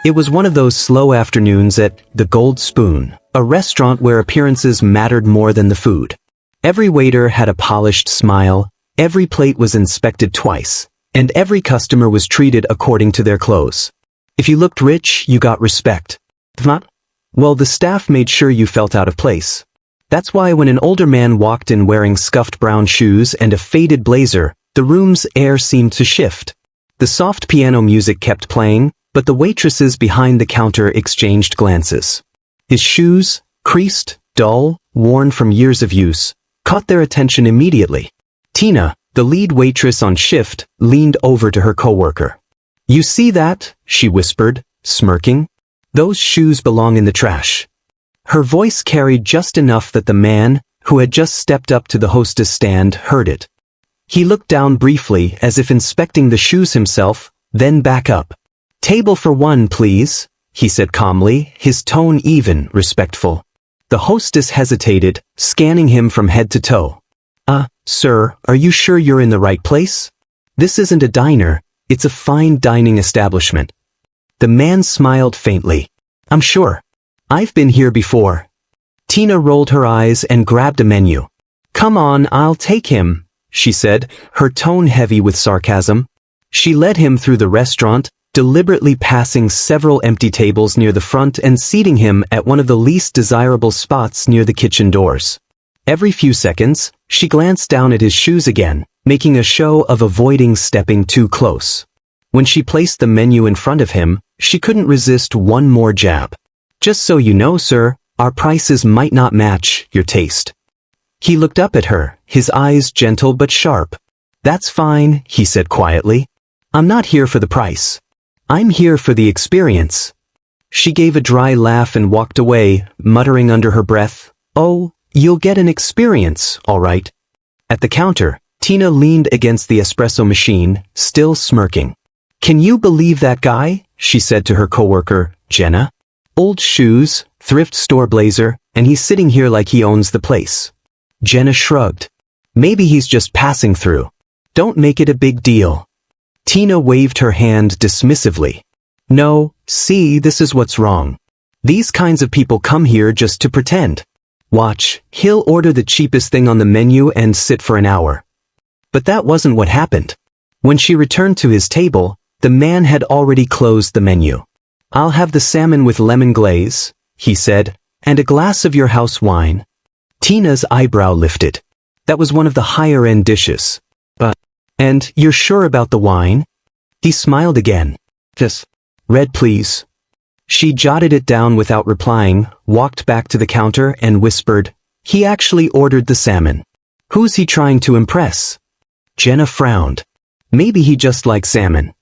It was one of those slow afternoons at the Gold Spoon, a restaurant where appearances mattered more than the food. Every waiter had a polished smile, every plate was inspected twice, and every customer was treated according to their clothes. If you looked rich, you got respect. If not, well, the staff made sure you felt out of place. That's why when an older man walked in wearing scuffed brown shoes and a faded blazer, the room's air seemed to shift. The soft piano music kept playing, but the waitresses behind the counter exchanged glances. His shoes, creased, dull, worn from years of use, caught their attention immediately. Tina, the lead waitress on shift, leaned over to her coworker. "You see that?" she whispered, smirking. "Those shoes belong in the trash." Her voice carried just enough that the man, who had just stepped up to the hostess stand, heard it. He looked down briefly as if inspecting the shoes himself, then back up. "Table for one, please," he said calmly, his tone even, respectful. The hostess hesitated, scanning him from head to toe. Sir, are you sure you're in the right place? This isn't a diner, it's a fine dining establishment." The man smiled faintly. "I'm sure. I've been here before." Tina rolled her eyes and grabbed a menu. "Come on, I'll take him," she said, her tone heavy with sarcasm. She led him through the restaurant, deliberately passing several empty tables near the front and seating him at one of the least desirable spots near the kitchen doors. Every few seconds, she glanced down at his shoes again, making a show of avoiding stepping too close. When she placed the menu in front of him, she couldn't resist one more jab. "Just so you know, sir, our prices might not match your taste." He looked up at her, his eyes gentle but sharp. "That's fine," he said quietly. "I'm not here for the price. I'm here for the experience." She gave a dry laugh and walked away, muttering under her breath, "Oh, you'll get an experience, all right." At the counter, Tina leaned against the espresso machine, still smirking. "Can you believe that guy?" she said to her coworker, Jenna. "Old shoes, thrift store blazer, and he's sitting here like he owns the place." Jenna shrugged. "Maybe he's just passing through. Don't make it a big deal." Tina waved her hand dismissively. "No, see, this is what's wrong. These kinds of people come here just to pretend. Watch, he'll order the cheapest thing on the menu and sit for an hour." But that wasn't what happened. When she returned to his table, the man had already closed the menu. "I'll have the salmon with lemon glaze," he said, "and a glass of your house wine." Tina's eyebrow lifted. That was one of the higher-end dishes. "And you're sure about the wine?" He smiled again. "Just red, please." She jotted it down without replying, walked back to the counter and whispered, "He actually ordered the salmon. Who's he trying to impress?" Jenna frowned. Maybe he just liked salmon.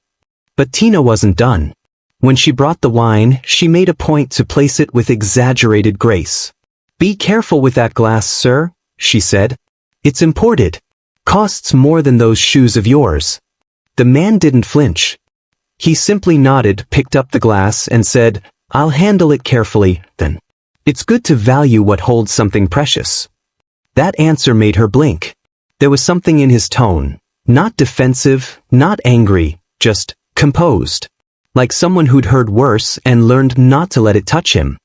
But Tina wasn't done. When she brought the wine, she made a point to place it with exaggerated grace. "Be careful with that glass, sir," she said. "It's imported. Costs more than those shoes of yours." The man didn't flinch. He simply nodded, picked up the glass, and said, "I'll handle it carefully, then. It's good to value what holds something precious." That answer made her blink. There was something in his tone, not defensive, not angry, just composed. Like someone who'd heard worse and learned not to let it touch him.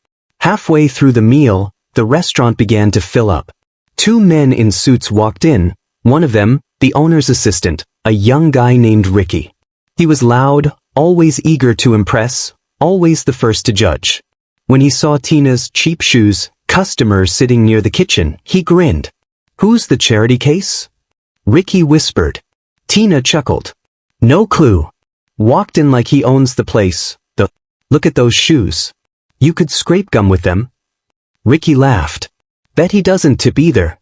Halfway through the meal, the restaurant began to fill up. Two men in suits walked in, one of them, the owner's assistant, a young guy named Ricky. He was loud, always eager to impress, always the first to judge. When he saw Tina's cheap shoes, customers sitting near the kitchen, he grinned. "Who's the charity case?" Ricky whispered. Tina chuckled. "No clue. Walked in like he owns the place, though. Look at those shoes. You could scrape gum with them." Ricky laughed. "Bet he doesn't tip either."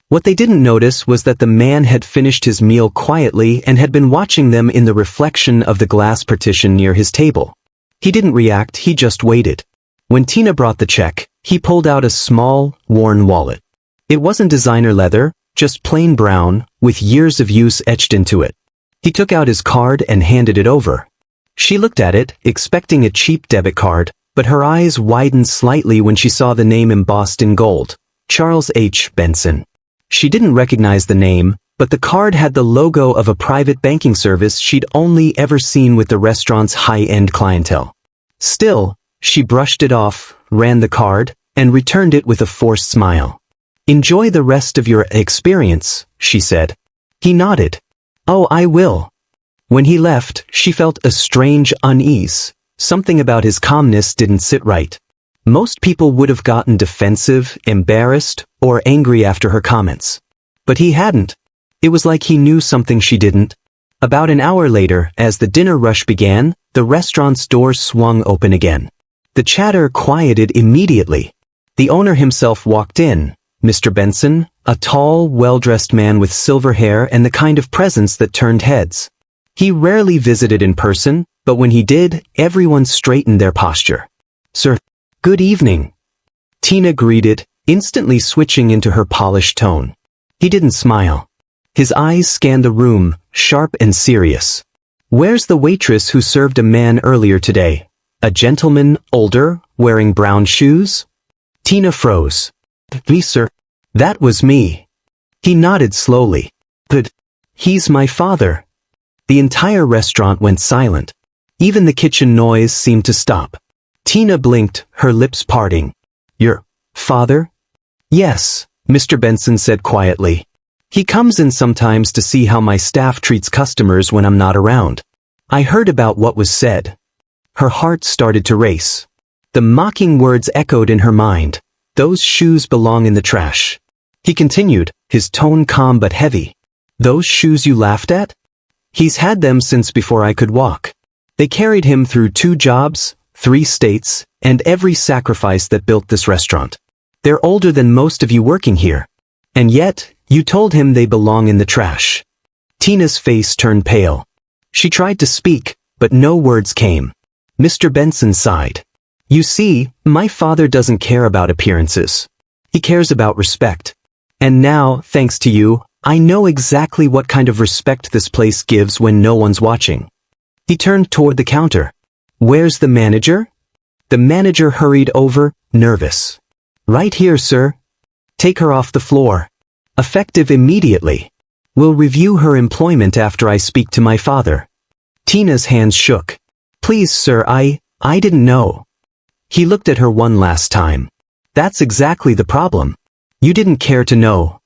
What they didn't notice was that the man had finished his meal quietly and had been watching them in the reflection of the glass partition near his table. He didn't react, he just waited. When Tina brought the check, he pulled out a small, worn wallet. It wasn't designer leather, just plain brown, with years of use etched into it. He took out his card and handed it over. She looked at it, expecting a cheap debit card, but her eyes widened slightly when she saw the name embossed in gold, Charles H. Benson. She didn't recognize the name, but the card had the logo of a private banking service she'd only ever seen with the restaurant's high-end clientele. Still, she brushed it off, ran the card, and returned it with a forced smile. "Enjoy the rest of your experience," she said. He nodded. "Oh, I will." When he left, she felt a strange unease. Something about his calmness didn't sit right. Most people would have gotten defensive, embarrassed, or angry after her comments. But he hadn't. It was like he knew something she didn't. About an hour later, as the dinner rush began, the restaurant's doors swung open again. The chatter quieted immediately. The owner himself walked in, Mr. Benson, a tall, well-dressed man with silver hair and the kind of presence that turned heads. He rarely visited in person, but when he did, everyone straightened their posture. "Sir, good evening," Tina greeted, instantly switching into her polished tone. He didn't smile. His eyes scanned the room, sharp and serious. "Where's the waitress who served a man earlier today? A gentleman, older, wearing brown shoes?" Tina froze. "Me, sir. That was me." He nodded slowly. "But he's my father." The entire restaurant went silent. Even the kitchen noise seemed to stop. Tina blinked, her lips parting. "Your father?" "Yes," Mr. Benson said quietly. "He comes in sometimes to see how my staff treats customers when I'm not around." I heard about what was said. Her heart started to race. The mocking words echoed in her mind. "Those shoes belong in the trash." He continued, his tone calm but heavy. "Those shoes you laughed at? He's had them since before I could walk. They carried him through 2 jobs, 3 states, and every sacrifice that built this restaurant. They're older than most of you working here. And yet, you told him they belong in the trash." Tina's face turned pale. She tried to speak, but no words came. Mr. Benson sighed. "You see, my father doesn't care about appearances. He cares about respect. And now, thanks to you, I know exactly what kind of respect this place gives when no one's watching." He turned toward the counter. "Where's the manager?" The manager hurried over, nervous. "Right here, sir." "Take her off the floor. Effective immediately. We'll review her employment after I speak to my father." Tina's hands shook. "Please, sir, I didn't know." He looked at her one last time. "That's exactly the problem. You didn't care to know."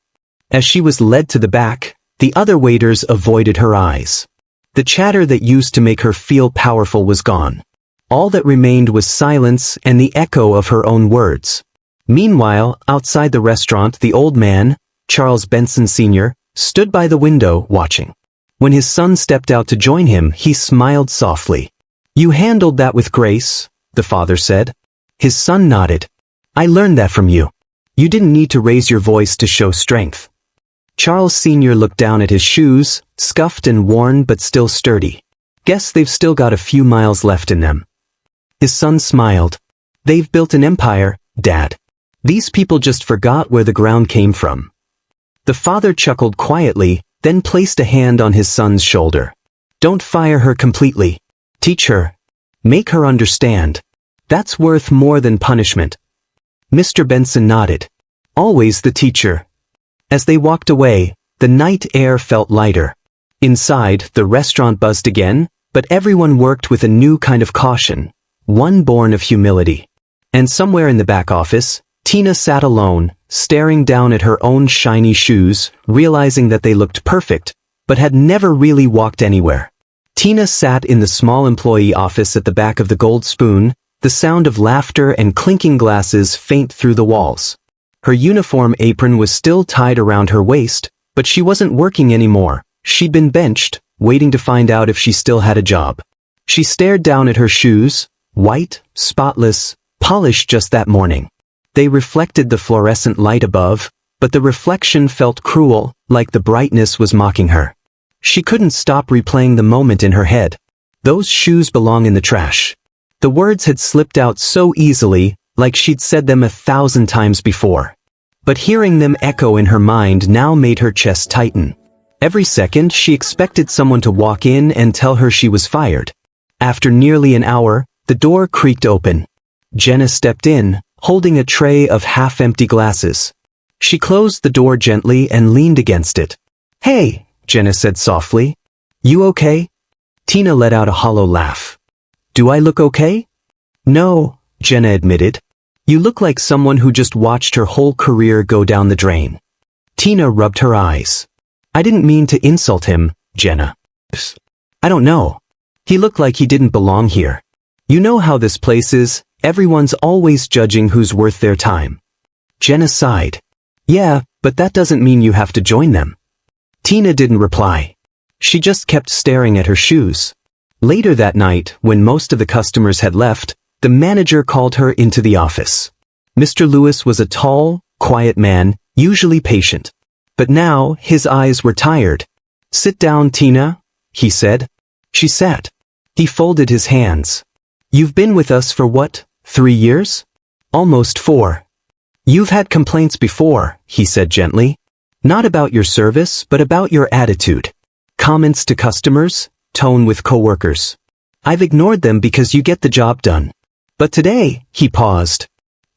As she was led to the back, the other waiters avoided her eyes. The chatter that used to make her feel powerful was gone. All that remained was silence and the echo of her own words. Meanwhile, outside the restaurant, the old man, Charles Benson Sr., stood by the window, watching. When his son stepped out to join him, he smiled softly. "You handled that with grace," the father said. His son nodded. "I learned that from you. You didn't need to raise your voice to show strength." Charles Sr. looked down at his shoes, scuffed and worn but still sturdy. "Guess they've still got a few miles left in them." His son smiled. "They've built an empire, Dad. These people just forgot where the ground came from." The father chuckled quietly, then placed a hand on his son's shoulder. "Don't fire her completely. Teach her. Make her understand. That's worth more than punishment." Mr. Benson nodded. "Always the teacher." As they walked away, the night air felt lighter. Inside, the restaurant buzzed again, but everyone worked with a new kind of caution, one born of humility. And somewhere in the back office, Tina sat alone, staring down at her own shiny shoes, realizing that they looked perfect, but had never really walked anywhere. Tina sat in the small employee office at the back of the Gold Spoon, the sound of laughter and clinking glasses faint through the walls. Her uniform apron was still tied around her waist, but she wasn't working anymore. She'd been benched, waiting to find out if she still had a job. She stared down at her shoes, white, spotless, polished just that morning. They reflected the fluorescent light above, but the reflection felt cruel, like the brightness was mocking her. She couldn't stop replaying the moment in her head. "Those shoes belong in the trash." The words had slipped out so easily, like she'd said them 1,000 times before. But hearing them echo in her mind now made her chest tighten. Every second she expected someone to walk in and tell her she was fired. After nearly an hour, the door creaked open. Jenna stepped in, holding a tray of half-empty glasses. She closed the door gently and leaned against it. "Hey," Jenna said softly. "You okay?" Tina let out a hollow laugh. "Do I look okay?" No, Jenna admitted. You look like someone who just watched her whole career go down the drain. Tina rubbed her eyes. I didn't mean to insult him, Jenna. I don't know. He looked like he didn't belong here. You know how this place is, everyone's always judging who's worth their time. Jenna sighed. Yeah, but that doesn't mean you have to join them. Tina didn't reply. She just kept staring at her shoes. Later that night, when most of the customers had left, the manager called her into the office. Mr. Lewis was a tall, quiet man, usually patient. But now, his eyes were tired. Sit down, Tina, he said. She sat. He folded his hands. You've been with us for what, 3 years? Almost 4. You've had complaints before, he said gently. Not about your service, but about your attitude. Comments to customers, tone with coworkers. I've ignored them because you get the job done. But today, he paused.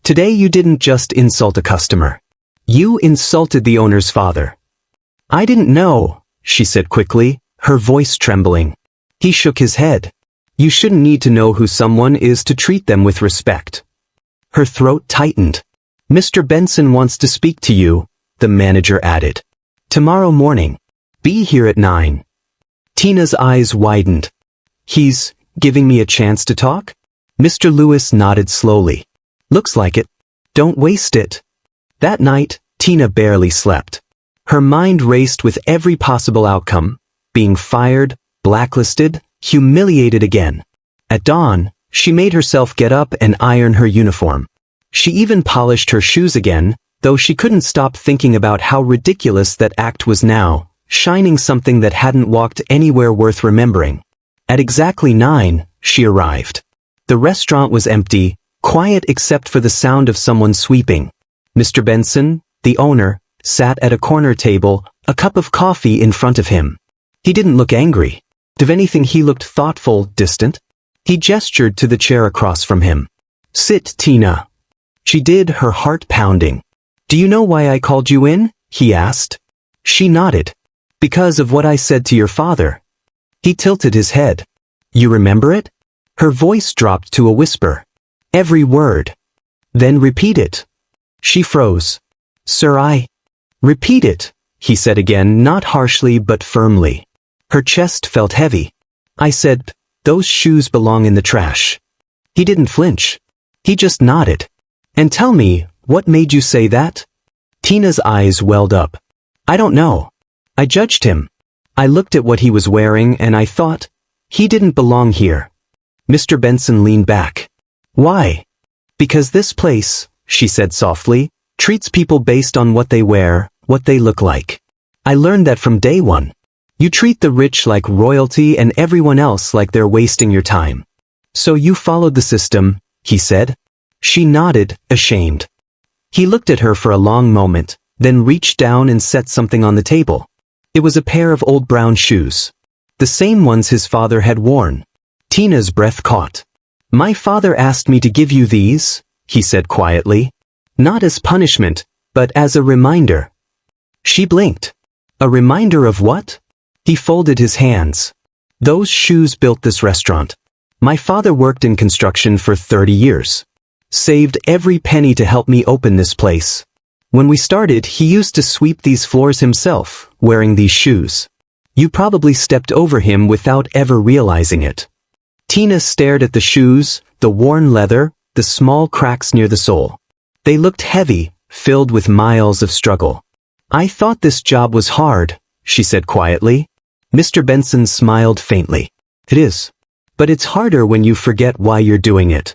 Today you didn't just insult a customer. You insulted the owner's father. I didn't know, she said quickly, her voice trembling. He shook his head. You shouldn't need to know who someone is to treat them with respect. Her throat tightened. Mr. Benson wants to speak to you, the manager added. Tomorrow morning. Be here at 9. Tina's eyes widened. He's giving me a chance to talk? Mr. Lewis nodded slowly. Looks like it. Don't waste it. That night, Tina barely slept. Her mind raced with every possible outcome. Being fired, blacklisted, humiliated again. At dawn, she made herself get up and iron her uniform. She even polished her shoes again, though she couldn't stop thinking about how ridiculous that act was now, shining something that hadn't walked anywhere worth remembering. At exactly 9, she arrived. The restaurant was empty, quiet except for the sound of someone sweeping. Mr. Benson, the owner, sat at a corner table, a cup of coffee in front of him. He didn't look angry. If anything, he looked thoughtful, distant. He gestured to the chair across from him. Sit, Tina. She did, her heart pounding. Do you know why I called you in? He asked. She nodded. Because of what I said to your father. He tilted his head. You remember it? Her voice dropped to a whisper. Every word. Then repeat it. She froze. Sir, I... Repeat it, he said again, not harshly but firmly. Her chest felt heavy. I said, those shoes belong in the trash. He didn't flinch. He just nodded. And tell me, what made you say that? Tina's eyes welled up. I don't know. I judged him. I looked at what he was wearing and I thought, he didn't belong here. Mr. Benson leaned back. Why? Because this place, she said softly, treats people based on what they wear, what they look like. I learned that from day one. You treat the rich like royalty and everyone else like they're wasting your time. So you followed the system, he said. She nodded, ashamed. He looked at her for a long moment, then reached down and set something on the table. It was a pair of old brown shoes. The same ones his father had worn. Tina's breath caught. My father asked me to give you these, he said quietly. Not as punishment, but as a reminder. She blinked. A reminder of what? He folded his hands. Those shoes built this restaurant. My father worked in construction for 30 years. Saved every penny to help me open this place. When we started, he used to sweep these floors himself, wearing these shoes. You probably stepped over him without ever realizing it. Tina stared at the shoes, the worn leather, the small cracks near the sole. They looked heavy, filled with miles of struggle. I thought this job was hard, she said quietly. Mr. Benson smiled faintly. It is. But it's harder when you forget why you're doing it.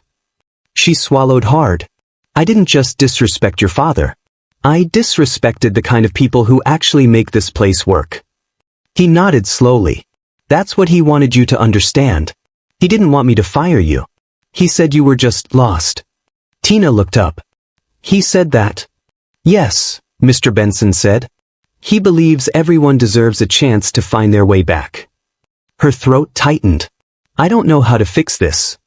She swallowed hard. I didn't just disrespect your father. I disrespected the kind of people who actually make this place work. He nodded slowly. That's what he wanted you to understand. He didn't want me to fire you. He said you were just lost. Tina looked up. He said that? Yes, Mr. Benson said. He believes everyone deserves a chance to find their way back. Her throat tightened. I don't know how to fix this.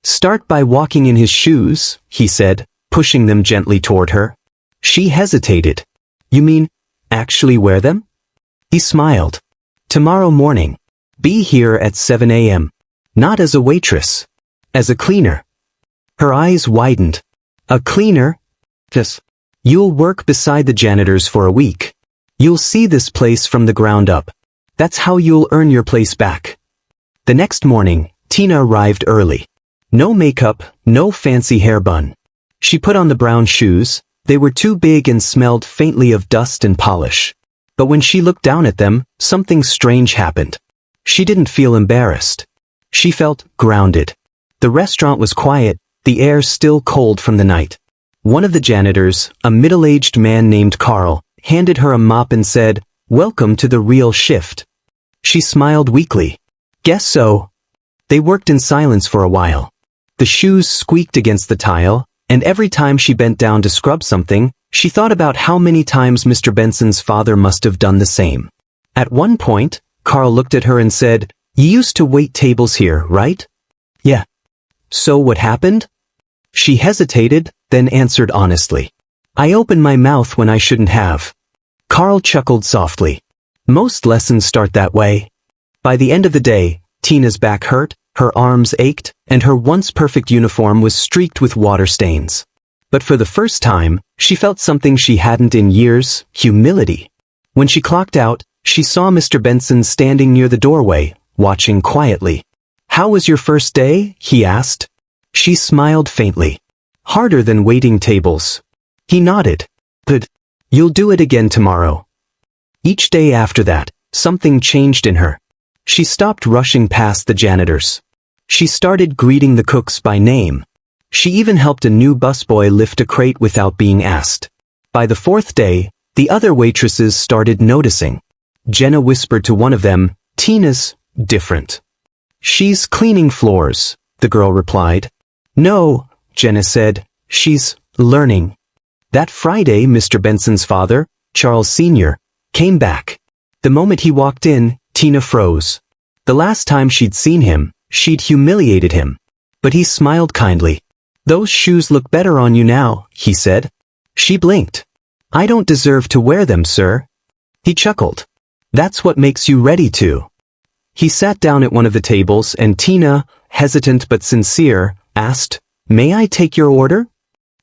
Start by walking in his shoes, he said, pushing them gently toward her. She hesitated. You mean, actually wear them? He smiled. Tomorrow morning. Be here at 7 a.m. Not as a waitress. As a cleaner. Her eyes widened. A cleaner? Yes. You'll work beside the janitors for a week. You'll see this place from the ground up. That's how you'll earn your place back. The next morning, Tina arrived early. No makeup, no fancy hair bun. She put on the brown shoes. They were too big and smelled faintly of dust and polish. But when she looked down at them, something strange happened. She didn't feel embarrassed. She felt grounded. The restaurant was quiet, the air still cold from the night. One of the janitors, a middle-aged man named Carl, handed her a mop and said, "Welcome to the real shift." She smiled weakly. "Guess so." They worked in silence for a while. The shoes squeaked against the tile, and every time she bent down to scrub something, she thought about how many times Mr. Benson's father must have done the same. At one point, Carl looked at her and said, "You used to wait tables here, right?" "Yeah." "So what happened?" She hesitated, then answered honestly. "I opened my mouth when I shouldn't have." Carl chuckled softly. "Most lessons start that way." By the end of the day, Tina's back hurt, her arms ached, and her once perfect uniform was streaked with water stains. But for the first time, she felt something she hadn't in years: humility. When she clocked out, she saw Mr. Benson standing near the doorway, watching quietly. "How was your first day?" he asked. She smiled faintly. "Harder than waiting tables." He nodded. "Good. You'll do it again tomorrow." Each day after that, something changed in her. She stopped rushing past the janitors. She started greeting the cooks by name. She even helped a new busboy lift a crate without being asked. By the fourth day, the other waitresses started noticing. Jenna whispered to one of them, "Tina's different." "She's cleaning floors," the girl replied. "No," Jenna said, "she's learning." That Friday, Mr. Benson's father, Charles Sr., came back. The moment he walked in, Tina froze. The last time she'd seen him, she'd humiliated him. But he smiled kindly. "Those shoes look better on you now," he said. She blinked. "I don't deserve to wear them, sir." He chuckled. "That's what makes you ready to." He sat down at one of the tables and Tina, hesitant but sincere, asked, "May I take your order?"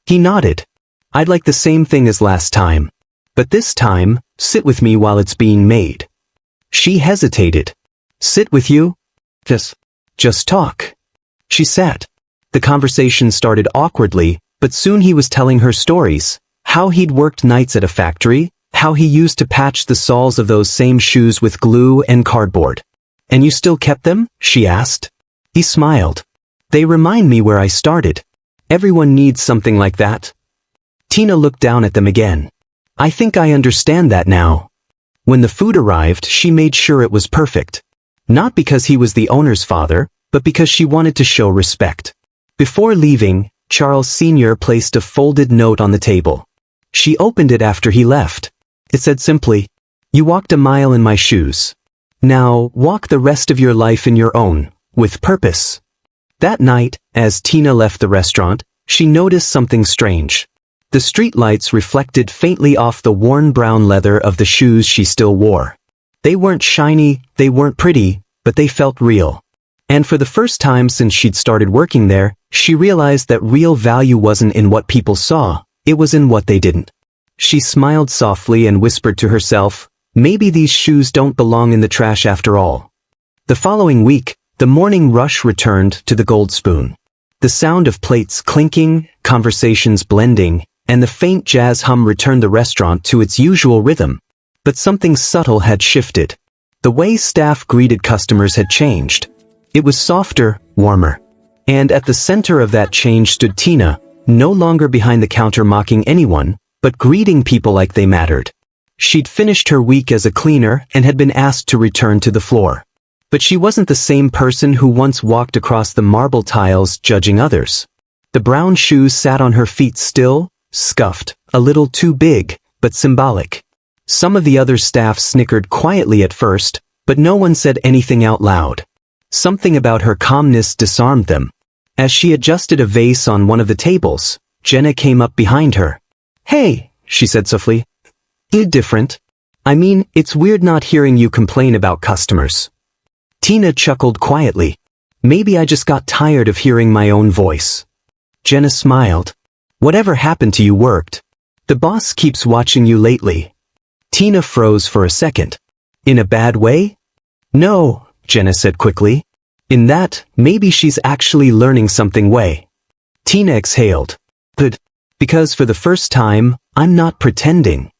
He nodded. "I'd like the same thing as last time. But this time, sit with me while it's being made." She hesitated. "Sit with you?" Just talk." She sat. The conversation started awkwardly, but soon he was telling her stories. How he'd worked nights at a factory, how he used to patch the soles of those same shoes with glue and cardboard. "And you still kept them?" she asked. He smiled. "They remind me where I started. Everyone needs something like that." Tina looked down at them again. "I think I understand that now." When the food arrived, she made sure it was perfect. Not because he was the owner's father, but because she wanted to show respect. Before leaving, Charles Sr. placed a folded note on the table. She opened it after he left. It said simply, "You walked a mile in my shoes. Now walk the rest of your life in your own, with purpose." That night, as Tina left the restaurant, she noticed something strange. The streetlights reflected faintly off the worn brown leather of the shoes she still wore. They weren't shiny, they weren't pretty, but they felt real. And for the first time since she'd started working there, she realized that real value wasn't in what people saw, it was in what they didn't. She smiled softly and whispered to herself, "Maybe these shoes don't belong in the trash after all." The following week, the morning rush returned to the Gold Spoon. The sound of plates clinking, conversations blending, and the faint jazz hum returned the restaurant to its usual rhythm. But something subtle had shifted. The way staff greeted customers had changed. It was softer, warmer. And at the center of that change stood Tina, no longer behind the counter mocking anyone, but greeting people like they mattered. She'd finished her week as a cleaner and had been asked to return to the floor. But she wasn't the same person who once walked across the marble tiles judging others. The brown shoes sat on her feet still, scuffed, a little too big, but symbolic. Some of the other staff snickered quietly at first, but no one said anything out loud. Something about her calmness disarmed them. As she adjusted a vase on one of the tables, Jenna came up behind her. "Hey," she said softly. "You're different. I mean, it's weird not hearing you complain about customers." Tina chuckled quietly. "Maybe I just got tired of hearing my own voice." Jenna smiled. Whatever happened to you worked. The boss keeps watching you lately. Tina froze for a second. In a bad way? No, Jenna said quickly. In that, maybe she's actually learning something way. Tina exhaled. Good. Because for the first time, I'm not pretending.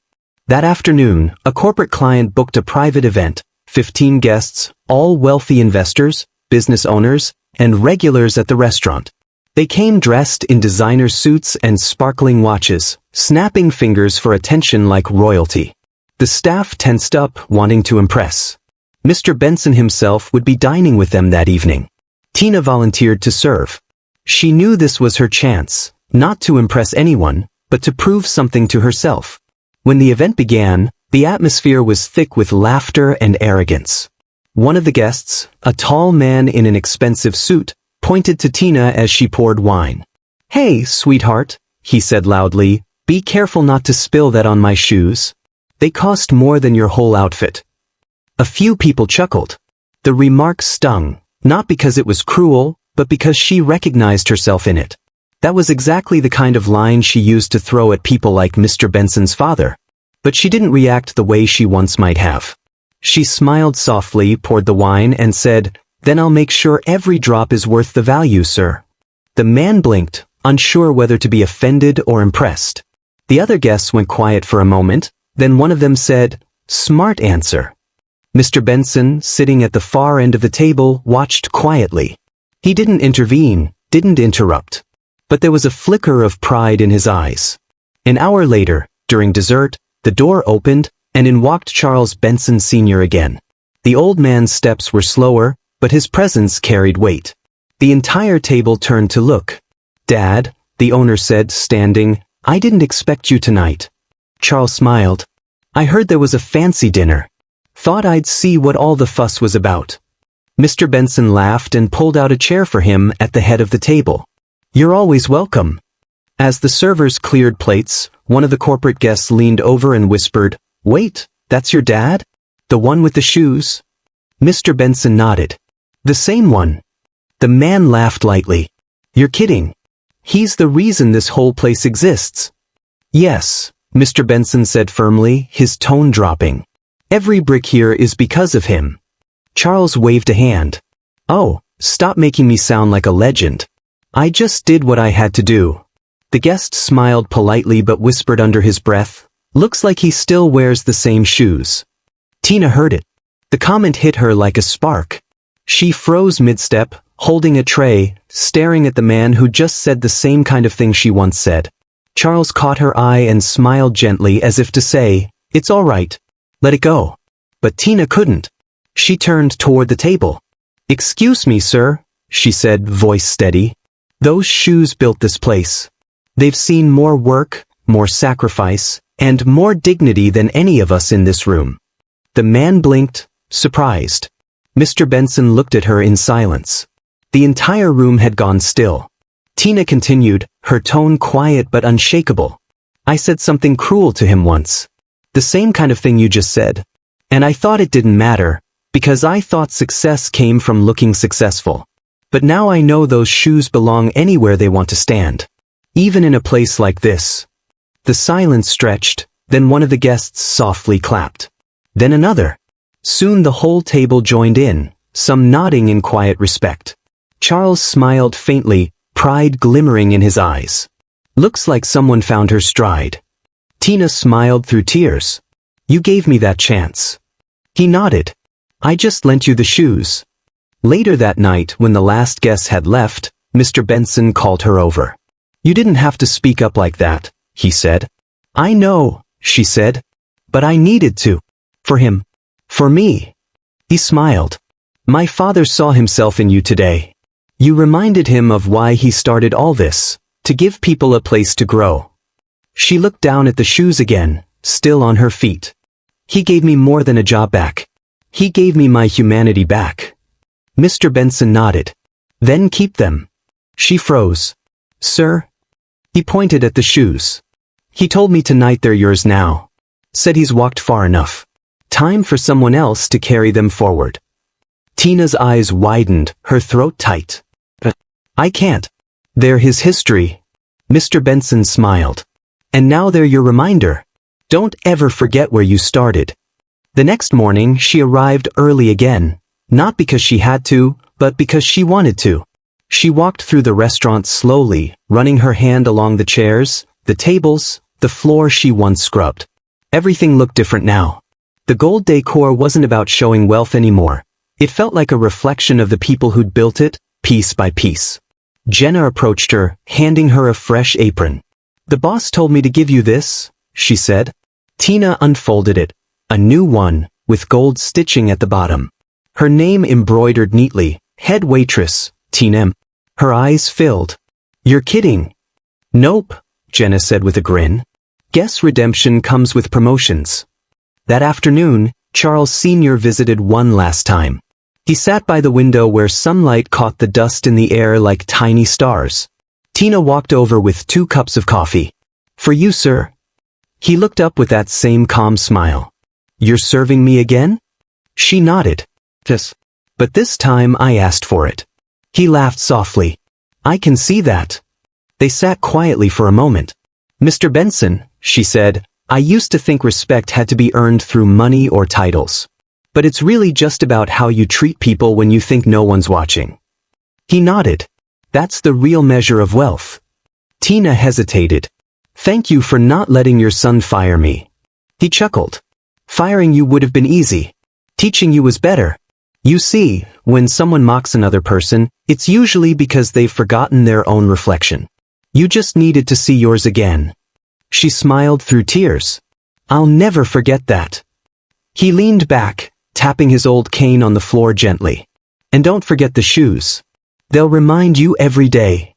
That afternoon, a corporate client booked a private event, 15 guests, all wealthy investors, business owners, and regulars at the restaurant. They came dressed in designer suits and sparkling watches, snapping fingers for attention like royalty. The staff tensed up, wanting to impress. Mr. Benson himself would be dining with them that evening. Tina volunteered to serve. She knew this was her chance, not to impress anyone, but to prove something to herself. When the event began, the atmosphere was thick with laughter and arrogance. One of the guests, a tall man in an expensive suit, pointed to Tina as she poured wine. "Hey, sweetheart," he said loudly, "be careful not to spill that on my shoes. They cost more than your whole outfit." A few people chuckled. The remark stung, not because it was cruel, but because she recognized herself in it. That was exactly the kind of line she used to throw at people like Mr. Benson's father. But she didn't react the way she once might have. She smiled softly, poured the wine, and said, "Then I'll make sure every drop is worth the value, sir." The man blinked, unsure whether to be offended or impressed. The other guests went quiet for a moment, then one of them said, "Smart answer." Mr. Benson, sitting at the far end of the table, watched quietly. He didn't intervene, didn't interrupt. But there was a flicker of pride in his eyes. An hour later, during dessert, the door opened, and in walked Charles Benson Sr. again. The old man's steps were slower, but his presence carried weight. The entire table turned to look. "Dad," the owner said, standing, "I didn't expect you tonight." Charles smiled. "I heard there was a fancy dinner. Thought I'd see what all the fuss was about." Mr. Benson laughed and pulled out a chair for him at the head of the table. "You're always welcome." As the servers cleared plates, one of the corporate guests leaned over and whispered, "Wait, that's your dad? The one with the shoes?" Mr. Benson nodded. "The same one." The man laughed lightly. "You're kidding. He's the reason this whole place exists." "Yes," Mr. Benson said firmly, his tone dropping. "Every brick here is because of him." Charles waved a hand. "Oh, stop making me sound like a legend. I just did what I had to do." The guest smiled politely but whispered under his breath, "Looks like he still wears the same shoes." Tina heard it. The comment hit her like a spark. She froze mid-step, holding a tray, staring at the man who just said the same kind of thing she once said. Charles caught her eye and smiled gently as if to say, "It's all right. Let it go." But Tina couldn't. She turned toward the table. "Excuse me, sir," she said, voice steady. "Those shoes built this place. They've seen more work, more sacrifice, and more dignity than any of us in this room." The man blinked, surprised. Mr. Benson looked at her in silence. The entire room had gone still. Tina continued, her tone quiet but unshakable. "I said something cruel to him once. The same kind of thing you just said. And I thought it didn't matter, because I thought success came from looking successful. But now I know those shoes belong anywhere they want to stand. Even in a place like this." The silence stretched, then one of the guests softly clapped. Then another. Soon the whole table joined in, some nodding in quiet respect. Charles smiled faintly, pride glimmering in his eyes. "Looks like someone found her stride." Tina smiled through tears. "You gave me that chance." He nodded. "I just lent you the shoes." Later that night, when the last guest had left, Mr. Benson called her over. "You didn't have to speak up like that," he said. "I know," she said. "But I needed to. For him. For me." He smiled. "My father saw himself in you today. You reminded him of why he started all this, to give people a place to grow." She looked down at the shoes again, still on her feet. "He gave me more than a job back. He gave me my humanity back." Mr. Benson nodded. "Then keep them." She froze. "Sir?" He pointed at the shoes. "He told me tonight they're yours now. Said he's walked far enough. Time for someone else to carry them forward." Tina's eyes widened, her throat tight. "But I can't." They're his history. Mr. Benson smiled. And now they're your reminder. Don't ever forget where you started. The next morning, she arrived early again, not because she had to, but because she wanted to. She walked through the restaurant slowly, running her hand along the chairs, the tables, the floor she once scrubbed. Everything looked different now. The gold decor wasn't about showing wealth anymore. It felt like a reflection of the people who'd built it, piece by piece. Jenna approached her, handing her a fresh apron. "The boss told me to give you this," she said. Tina unfolded it, a new one, with gold stitching at the bottom. Her name embroidered neatly, Head Waitress, Tina. Her eyes filled. "You're kidding." "Nope," Jenna said with a grin. "Guess redemption comes with promotions." That afternoon, Charles Sr. visited one last time. He sat by the window where sunlight caught the dust in the air like tiny stars. Tina walked over with 2 cups of coffee. "For you, sir." He looked up with that same calm smile. "You're serving me again?" She nodded. "Yes. But this time I asked for it." He laughed softly. "I can see that." They sat quietly for a moment. "Mr. Benson," she said, "I used to think respect had to be earned through money or titles. But it's really just about how you treat people when you think no one's watching." He nodded. "That's the real measure of wealth." Tina hesitated. "Thank you for not letting your son fire me." He chuckled. "Firing you would have been easy. Teaching you was better. You see, when someone mocks another person, it's usually because they've forgotten their own reflection. You just needed to see yours again." She smiled through tears. "I'll never forget that." He leaned back, tapping his old cane on the floor gently. "And don't forget the shoes. They'll remind you every day."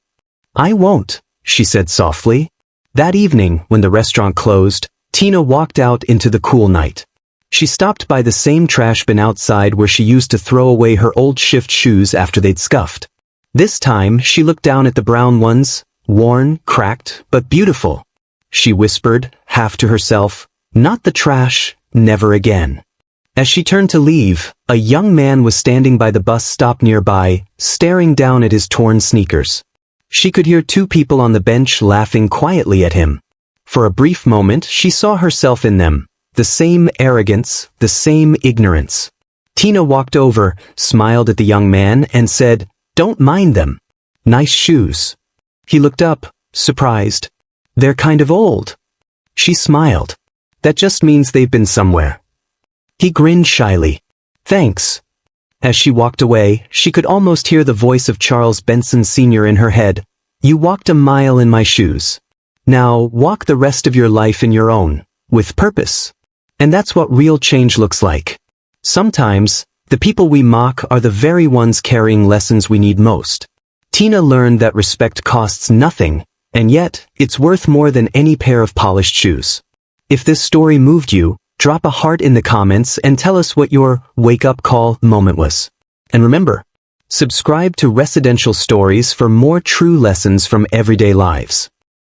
"I won't," she said softly. That evening, when the restaurant closed, Tina walked out into the cool night. She stopped by the same trash bin outside where she used to throw away her old shift shoes after they'd scuffed. This time, she looked down at the brown ones, worn, cracked, but beautiful. She whispered, half to herself, "Not the trash, never again." As she turned to leave, a young man was standing by the bus stop nearby, staring down at his torn sneakers. She could hear 2 people on the bench laughing quietly at him. For a brief moment, she saw herself in them, the same arrogance, the same ignorance. Tina walked over, smiled at the young man, and said, "Don't mind them. Nice shoes." He looked up, surprised. "They're kind of old." She smiled. "That just means they've been somewhere." He grinned shyly. "Thanks." As she walked away, she could almost hear the voice of Charles Benson Sr. in her head. "You walked a mile in my shoes. Now walk the rest of your life in your own, with purpose." And that's what real change looks like. Sometimes, the people we mock are the very ones carrying lessons we need most. Tina learned that respect costs nothing, and yet, it's worth more than any pair of polished shoes. If this story moved you, drop a heart in the comments and tell us what your wake-up call moment was. And remember, subscribe to Residential Stories for more true lessons from everyday lives.